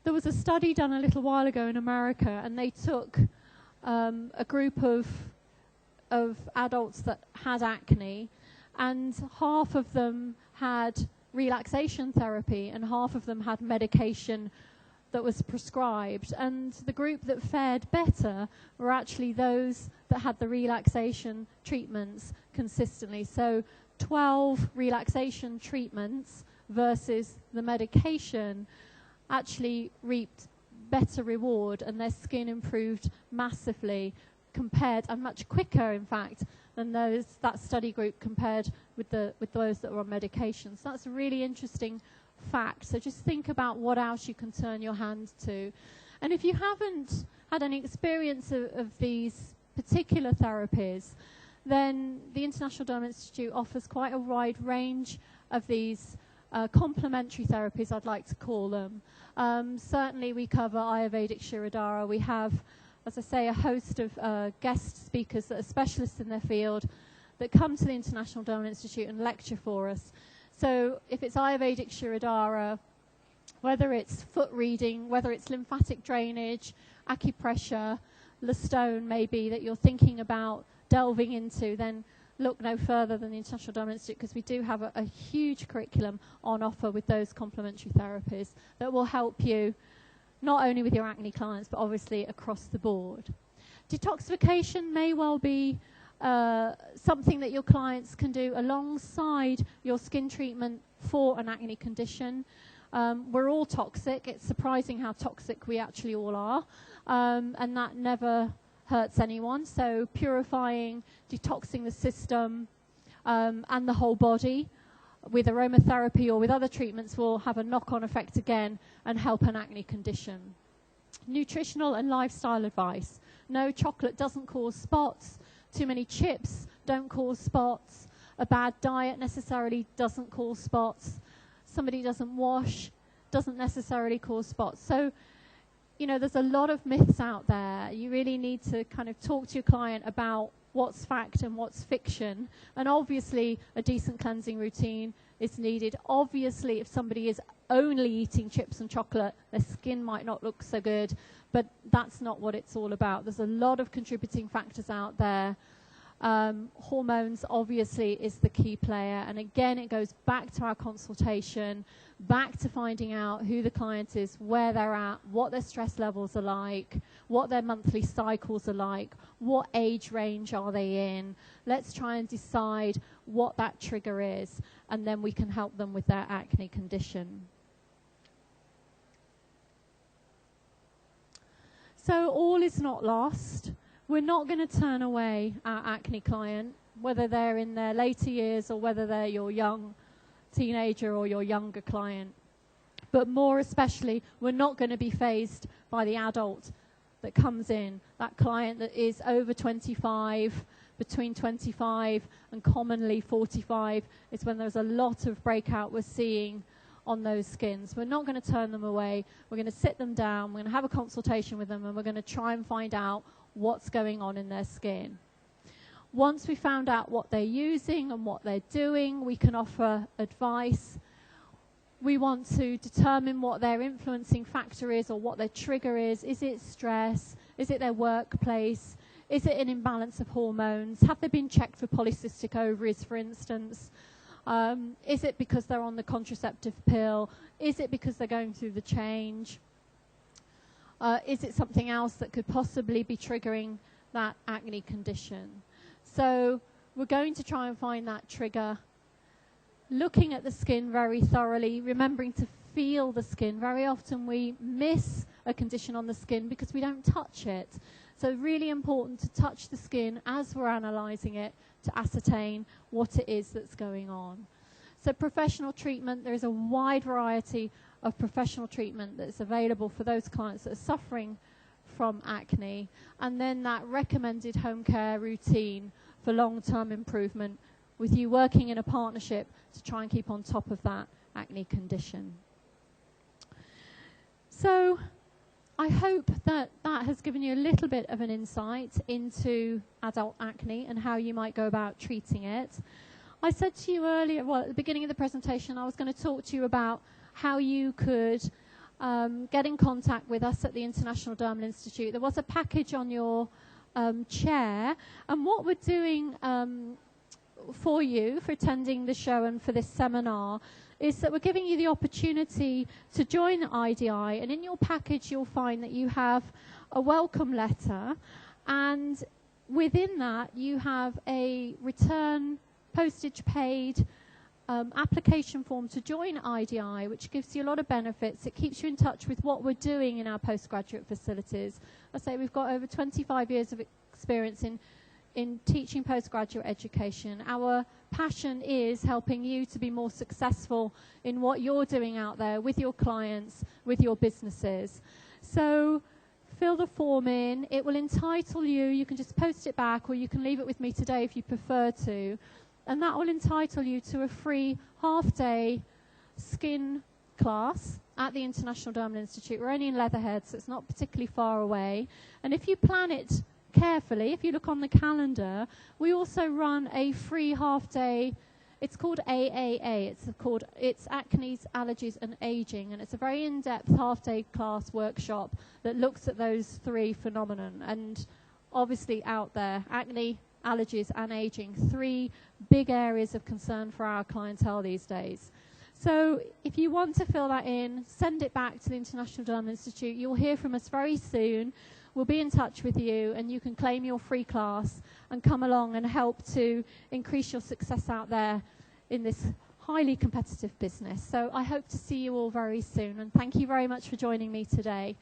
There was a study done a little while ago in America, and they took a group of adults that had acne, and half of them had relaxation therapy and half of them had medication that was prescribed. And the group that fared better were actually those that had the relaxation treatments consistently. So 12 relaxation treatments versus the medication actually reaped better reward, and their skin improved massively compared, and much quicker in fact, than that study group compared with those that were on medication. So that's a really interesting fact. So just think about what else you can turn your hand to. And if you haven't had any experience of these particular therapies, then the International Dermal Institute offers quite a wide range of these complementary therapies, I'd like to call them. Certainly we cover Ayurvedic Shirodhara. We have, as I say, a host of guest speakers that are specialists in their field that come to the International Dermal Institute and lecture for us. So if it's Ayurvedic Shirodhara, whether it's foot reading, whether it's lymphatic drainage, acupressure, Lestone maybe that you're thinking about delving into, then look no further than the International Dermal Institute, because we do have a huge curriculum on offer with those complementary therapies that will help you not only with your acne clients, but obviously across the board. Detoxification may well be something that your clients can do alongside your skin treatment for an acne condition. We're all toxic. It's surprising how toxic we actually all are, and that never hurts anyone. So purifying, detoxing the system and the whole body with aromatherapy or with other treatments will have a knock-on effect again and help an acne condition. Nutritional and lifestyle advice. No, chocolate doesn't cause spots. Too many chips don't cause spots. A bad diet necessarily doesn't cause spots. Somebody doesn't wash doesn't necessarily cause spots. So, you know, there's a lot of myths out there. You really need to kind of talk to your client about what's fact and what's fiction. And obviously, a decent cleansing routine is needed. Obviously, if somebody is only eating chips and chocolate, their skin might not look so good, but that's not what it's all about. There's a lot of contributing factors out there. Hormones obviously is the key player, and again it goes back to our consultation, back to finding out who the client is, where they're at, what their stress levels are like, what their monthly cycles are like, what age range are they in. Let's try and decide what that trigger is, and then we can help them with their acne condition. So all is not lost. We're not going to turn away our acne client, whether they're in their later years or whether they're your young teenager or your younger client. But more especially, we're not going to be fazed by the adult that comes in, that client that is over 25, between 25 and commonly 45 is when there's a lot of breakout we're seeing on those skins. We're not going to turn them away. We're going to sit them down, we're going to have a consultation with them, and we're going to try and find out what's going on in their skin. Once we found out what they're using and what they're doing, we can offer advice. We want to determine what their influencing factor is or what their trigger is. Is it stress? Is it their workplace? Is it an imbalance of hormones? Have they been checked for polycystic ovaries, for instance? Is it because they're on the contraceptive pill? Is it because they're going through the change? Is it something else that could possibly be triggering that acne condition? So we're going to try and find that trigger, looking at the skin very thoroughly, remembering to feel the skin. Very often we miss a condition on the skin because we don't touch it. So really important to touch the skin as we're analysing it to ascertain what it is that's going on. So professional treatment, there is a wide variety of professional treatment that's available for those clients that are suffering from acne, and then that recommended home care routine for long-term improvement with you working in a partnership to try and keep on top of that acne condition. So I hope that that has given you a little bit of an insight into adult acne and how you might go about treating it. I said to you earlier, well, at the beginning of the presentation, I was going to talk to you about how you could get in contact with us at the International Dermal Institute. There was a package on your chair, and what we're doing for you for attending the show and for this seminar is that we're giving you the opportunity to join IDI, and in your package you'll find that you have a welcome letter, and within that you have a return postage paid application form to join IDI, which gives you a lot of benefits. It keeps you in touch with what we're doing in our postgraduate facilities. I say we've got over 25 years of experience in teaching postgraduate education. Our passion is helping you to be more successful in what you're doing out there with your clients, with your businesses. So fill the form in. It will entitle you. You can just post it back, or you can leave it with me today if you prefer to. And that will entitle you to a free half-day skin class at the International Dermal Institute. We're only in Leatherhead, so it's not particularly far away. And if you plan it carefully, if you look on the calendar, we also run a free half-day. It's called AAA. It's Acne, Allergies and Aging, and it's a very in-depth half-day class workshop that looks at those three phenomena. And obviously out there, acne, allergies and aging, three big areas of concern for our clientele these days. So if you want to fill that in, send it back to the International Dermal Institute. You'll hear from us very soon. We'll be in touch with you, and you can claim your free class and come along and help to increase your success out there in this highly competitive business. So I hope to see you all very soon, and thank you very much for joining me today.